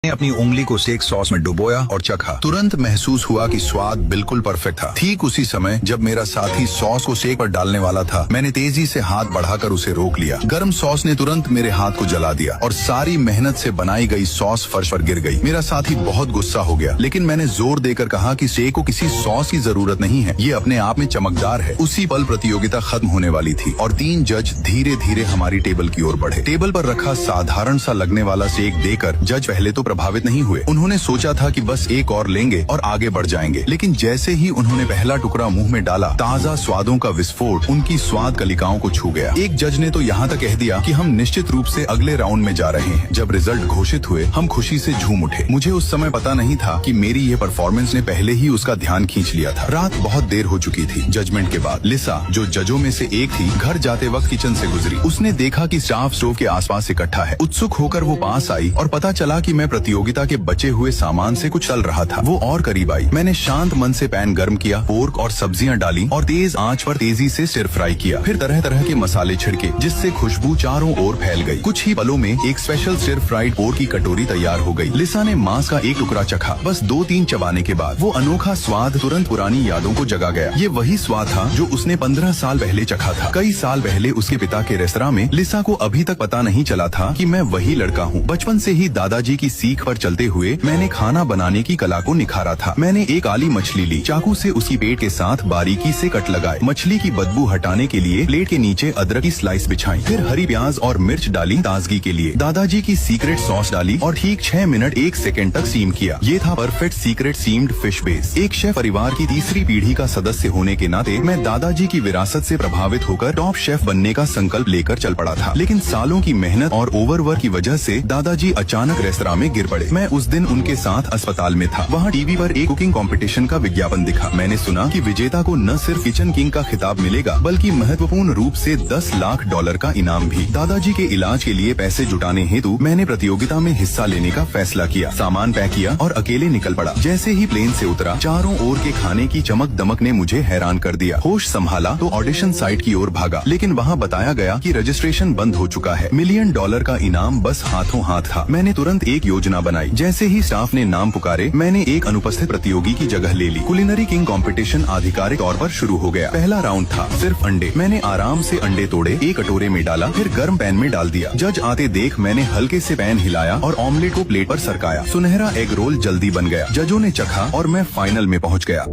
ने अपनी उंगली को स्टेक सॉस में डुबोया और चखा। तुरंत महसूस हुआ कि स्वाद बिल्कुल परफेक्ट था। ठीक उसी समय जब मेरा साथी सॉस को स्टेक पर डालने वाला था, मैंने तेजी से हाथ बढ़ाकर उसे रोक लिया। गर्म सॉस ने तुरंत मेरे हाथ को जला दिया और सारी मेहनत से बनाई गई सॉस फर्श पर गिर गई। मेरा साथी बहुत गुस्सा हो गया, लेकिन मैंने जोर देकर कहा कि स्टेक को किसी सॉस की जरूरत नहीं है, ये अपने आप में चमकदार है। उसी पल प्रतियोगिता खत्म होने वाली थी और 3 जज धीरे धीरे हमारी टेबल की ओर बढ़े। टेबल पर रखा साधारण सा लगने वाला स्टेक देकर जज पहले तो प्रभावित नहीं हुए। उन्होंने सोचा था कि बस एक और लेंगे और आगे बढ़ जाएंगे, लेकिन जैसे ही उन्होंने पहला टुकड़ा मुंह में डाला, ताजा स्वादों का विस्फोट उनकी स्वाद कलिकाओं को छू गया। एक जज ने तो यहाँ तक कह दिया कि हम निश्चित रूप से अगले राउंड में जा रहे हैं। जब रिजल्ट घोषित हुए, हम खुशी से झूम उठे। मुझे उस समय पता नहीं था कि मेरी ये परफॉर्मेंस ने पहले ही उसका ध्यान खींच लिया था। रात बहुत देर हो चुकी थी। जजमेंट के बाद लिसा, जो जजों में से एक थी, घर जाते वक्त किचन से गुजरी। उसने देखा कि स्टाफ स्टोव के आसपास इकट्ठा है। उत्सुक होकर वो पास आई और पता चला कि मैं प्रतियोगिता के बचे हुए सामान से कुछ तल रहा था। वो और करीब आई। मैंने शांत मन से पैन गर्म किया, पोर्क और सब्जियां डाली और तेज आंच पर तेजी से स्टिर फ्राई किया। फिर तरह तरह के मसाले छिड़के, जिससे खुशबू चारों ओर फैल गई। कुछ ही पलों में एक स्पेशल स्टिर फ्राइड पोर्क की कटोरी तैयार हो गई। लिसा ने मांस का एक टुकड़ा चखा। बस 2-3 चबाने के बाद वो अनोखा स्वाद तुरंत पुरानी यादों को जगा गया। ये वही स्वाद था जो उसने 15 साल पहले चखा था। कई साल पहले उसके पिता के रेस्तरां में। लिसा को अभी तक पता नहीं चला था कि मैं वही लड़का हूँ। बचपन से ही दादाजी की सीख पर चलते हुए मैंने खाना बनाने की कला को निखारा था। मैंने एक काली मछली ली, चाकू से उसकी पेट के साथ बारीकी से कट लगाए। मछली की बदबू हटाने के लिए प्लेट के नीचे अदरक की स्लाइस बिछाई, फिर हरी प्याज और मिर्च डाली ताजगी के लिए। दादाजी की सीक्रेट सॉस डाली और ठीक 6 मिनट 1 सेकंड तक सीम किया। ये था perfect secret seemed fish base. एक शेफ परिवार की तीसरी पीढ़ी का सदस्य होने के नाते मैं दादाजी की विरासत से प्रभावित होकर टॉप शेफ बनने का संकल्प लेकर चल पड़ा था। लेकिन सालों की मेहनत और ओवरवर्क की वजह से दादाजी अचानक रेस्तरां में गिर पड़े। मैं उस दिन उनके साथ अस्पताल में था। वहाँ टीवी पर एक कुकिंग कंपटीशन का विज्ञापन दिखा। मैंने सुना कि विजेता को न सिर्फ किचन किंग का खिताब मिलेगा, बल्कि महत्वपूर्ण रूप से $10 लाख का इनाम भी। दादाजी के इलाज के लिए पैसे जुटाने हेतु मैंने प्रतियोगिता में हिस्सा लेने का फैसला किया। सामान पैक किया और अकेले निकल पड़ा। जैसे ही प्लेन से उतरा, चारों ओर के खाने की चमक दमक ने मुझे हैरान कर दिया। होश संभाला तो ऑडिशन साइट की ओर भागा, लेकिन वहाँ बताया गया कि रजिस्ट्रेशन बंद हो चुका है। $1 मिलियन का इनाम बस हाथों हाथ था। मैंने तुरंत एक योजना बनाई। जैसे ही स्टाफ ने नाम पुकारे, मैंने एक अनुपस्थित प्रतियोगी की जगह ले ली। कुलिनरी किंग कंपटीशन आधिकारिक तौर पर शुरू हो गया। पहला राउंड था सिर्फ अंडे। मैंने आराम से अंडे तोड़े, एक कटोरे में डाला, फिर गर्म पैन में डाल दिया। जज आते देख मैंने हल्के से पैन हिलाया और ऑमलेट को प्लेट पर सरकाया। सुनहरा एग रोल जल्दी बन गया। जजों ने चखा और मैं फाइनल में पहुंच गया।